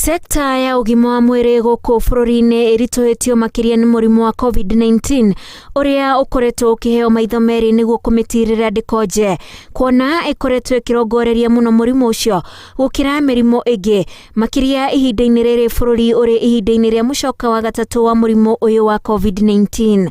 Sekta ya ũgima wa mwĩrĩ gũkũ bũrũri-inĩ ĩritũhĩtio makĩria nĩ mũrimũ wa COVID19 ũrĩa ũkoretwo ũkĩheo maitho merĩ nĩguo kũmĩtirĩra ndĩkonje, kuona ĩkoretwo ĩkĩrongoreria mũno mũrimũ ũcio gũkĩra mĩrimũ ĩngĩ makĩria ihinda-inĩ rĩrĩ bũrũri ũrĩ ihinda-inĩ rĩa mũcoka wa gatatũ wa mũrimũ ũyũ wa COVID19.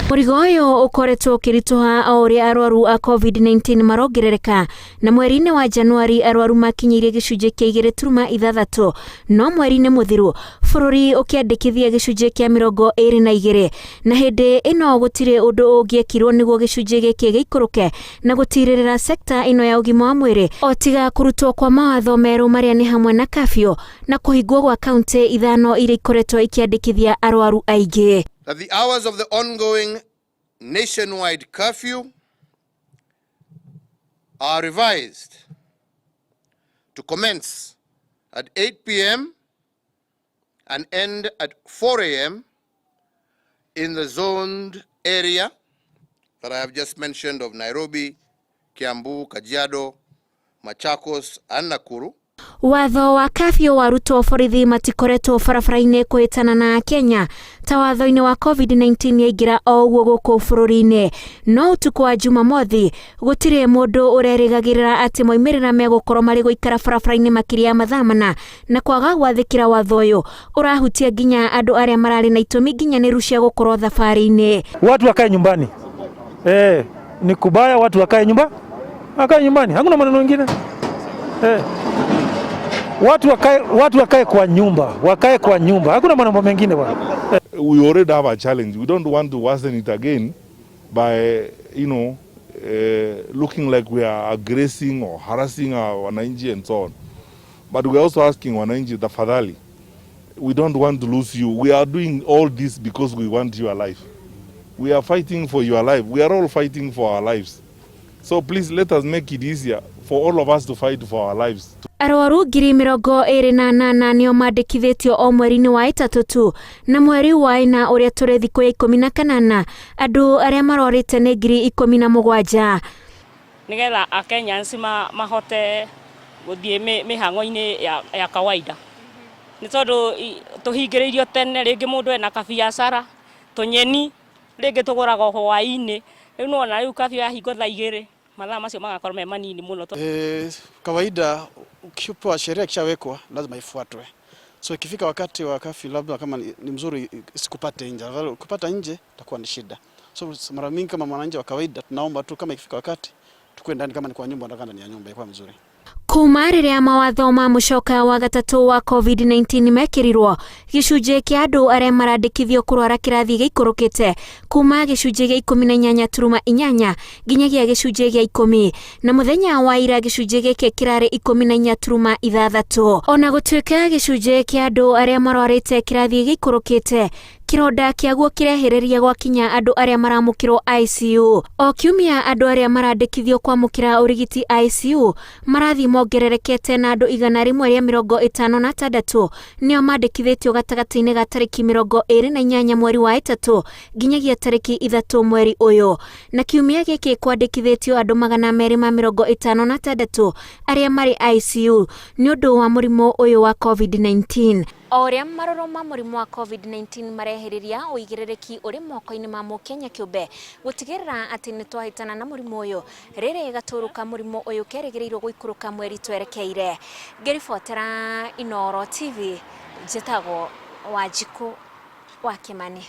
Mũrigo ũyũ ũkoretwo ũkĩritũha o ũrĩa arwaru a COVID19 marongerereka, na mweri-inĩ wa Januari arwaru makinyĩire gĩcunjĩ kĩa 2.6, no mweri-inĩ mũthiru bũrũri ũkĩandĩkithia gĩcunjĩ kĩa 22, na hĩndĩ ĩno gũtirĩ ũndũ ũngĩekirwo nĩguo gĩcunjĩ gĩkĩ gĩikũrũke na gũtirĩrĩra sekta ĩno ya ũgima wa mwĩrĩ, o tiga kũrutwo kwa mawatho merũ marĩa nĩ hamwe na kafyu na kũhingwo gwa kaunti 5 iria ikoretwo ikiandĩkithia arwaru aingĩ. That the hours of the ongoing nationwide curfew are revised to commence at 8 p.m. and end at 4 a.m. in the zoned area that I have just mentioned of Nairobi, Kiambu, Kajiado, Machakos, and Nakuru. Watho wa kafyu warutwo borithi matikoretwo barabara-inĩ kũhĩtana na Akenya ta watho-inĩ wa COVID-19 yaingĩra o ũguo gũkũ bũrũri-inĩ, no ũtukũ wa Jumamothi gũtirĩ mũndũ ũrerĩgagĩrĩra atĩ moimĩrĩra megũkorwo marĩ gũikara barabara-inĩ makĩria ya mathaa mana na kwaga gwathĩkĩra watho ũyũ ũrahutia nginya andũ arĩa mararĩ na itũmi nginyanĩru cia gũkorwo thabarĩ-inĩ. Watu wakae nyumbani. Ni kubaya watu wakae nyumbani. Hakuna maneno mengine. Watu wakae kwa nyumba. Hakuna mambo mengine bwana. We already have a challenge. We don't want to worsen it again by, looking like we are aggressing or harassing our wananchi and so on. But we are also asking wananchi tafadhali. We don't want to lose you. We are doing all this because we want your life. We are fighting for your life. We are all fighting for our lives. So please let us make it easier for all of us to fight for our lives. Arwaru 28,000 nĩo mandĩkithĩtio o mweri-inĩ wa ĩtatũ tu, na mweri wa ĩna ũrĩa tũrĩ thikũ ya 18 andũ arĩa marwarĩte nĩ 17,000. Nĩgetha Akenya mahote gũthiĩ mĩhang'o-inĩ ya kawaida. Nĩ tondũ tũhingĩrĩirio tene, rĩngĩ mũndũ ena kabiacara, tũnyeni, rĩngĩ tũgũraga hwaĩ-inĩ, rĩu nĩwona rĩu kafyu yahingo thaa 2 mathaa macio magakorwo me manini muno. Kawaida ukipewa sheria kishawekwa lazima ifuatwe. So ikifika wakati wa kafyu labda kama ni mzuri isikupate nje. Kupata nje itakuwa ni shida. So mara mingi kama mwananchi wa kawaida tunaomba tu kama ikifika wakati tukue ndani, kama ni kwa nyumba ndani ya nyumba ikuwa mzuri. Kuma rĩrĩa mawatho ma mũcoka wa gatatũ wa COVID-19 mekĩrirwo, gĩcunjĩ kĩa andũ arĩa marandĩkithio kũrwara kĩrathi gĩikũrũkĩte kuma gĩcunjĩ gĩa 18.8 nginyagia gĩcunjĩ gĩa 10, na mũthenya wa ira gĩcunjĩ gĩkĩ kĩrarĩ 14.6. Ona gũtuĩka gĩcunjĩ kĩa andũ arĩa marwarĩte kĩrathi gĩikũrũkĩte, kĩronda kĩaguo kĩrehereria gwakinya andũ arĩa maramũkĩrwo ICU. O kiumia andũ arĩa marandĩkithio kwamũkĩra ũrigiti ICU marathi mongererekete, na andũ 156 nĩo mandĩkithĩtio gatagatĩ-inĩ ga tarĩki 28 mweri wa ĩtatũ nginyagia tarĩki 3 mweri ũyũ, na kiumia gĩkĩ kwandĩkithĩtio andũ 256 arĩa marĩ ICU nĩ ũndũ wa mũrimũ ũyũ wa COVID-19. O ũrĩa marũrũ ma mũrimũ wa COVID-19 marehĩrĩria ũigĩrĩrĩki ũrĩ moko-inĩ ma Mũkenya kĩũmbe gũtigĩrĩra atĩ nĩ twahĩtana na mũrimũ ũyũ, rĩrĩ gatũrũka mũrimũ ũyũ kerĩgĩrĩirwo gũikũrũka mweri twerekeire. Ngĩribotera Inooro TV, njĩtagwo Wanjikũ wa Kĩmani.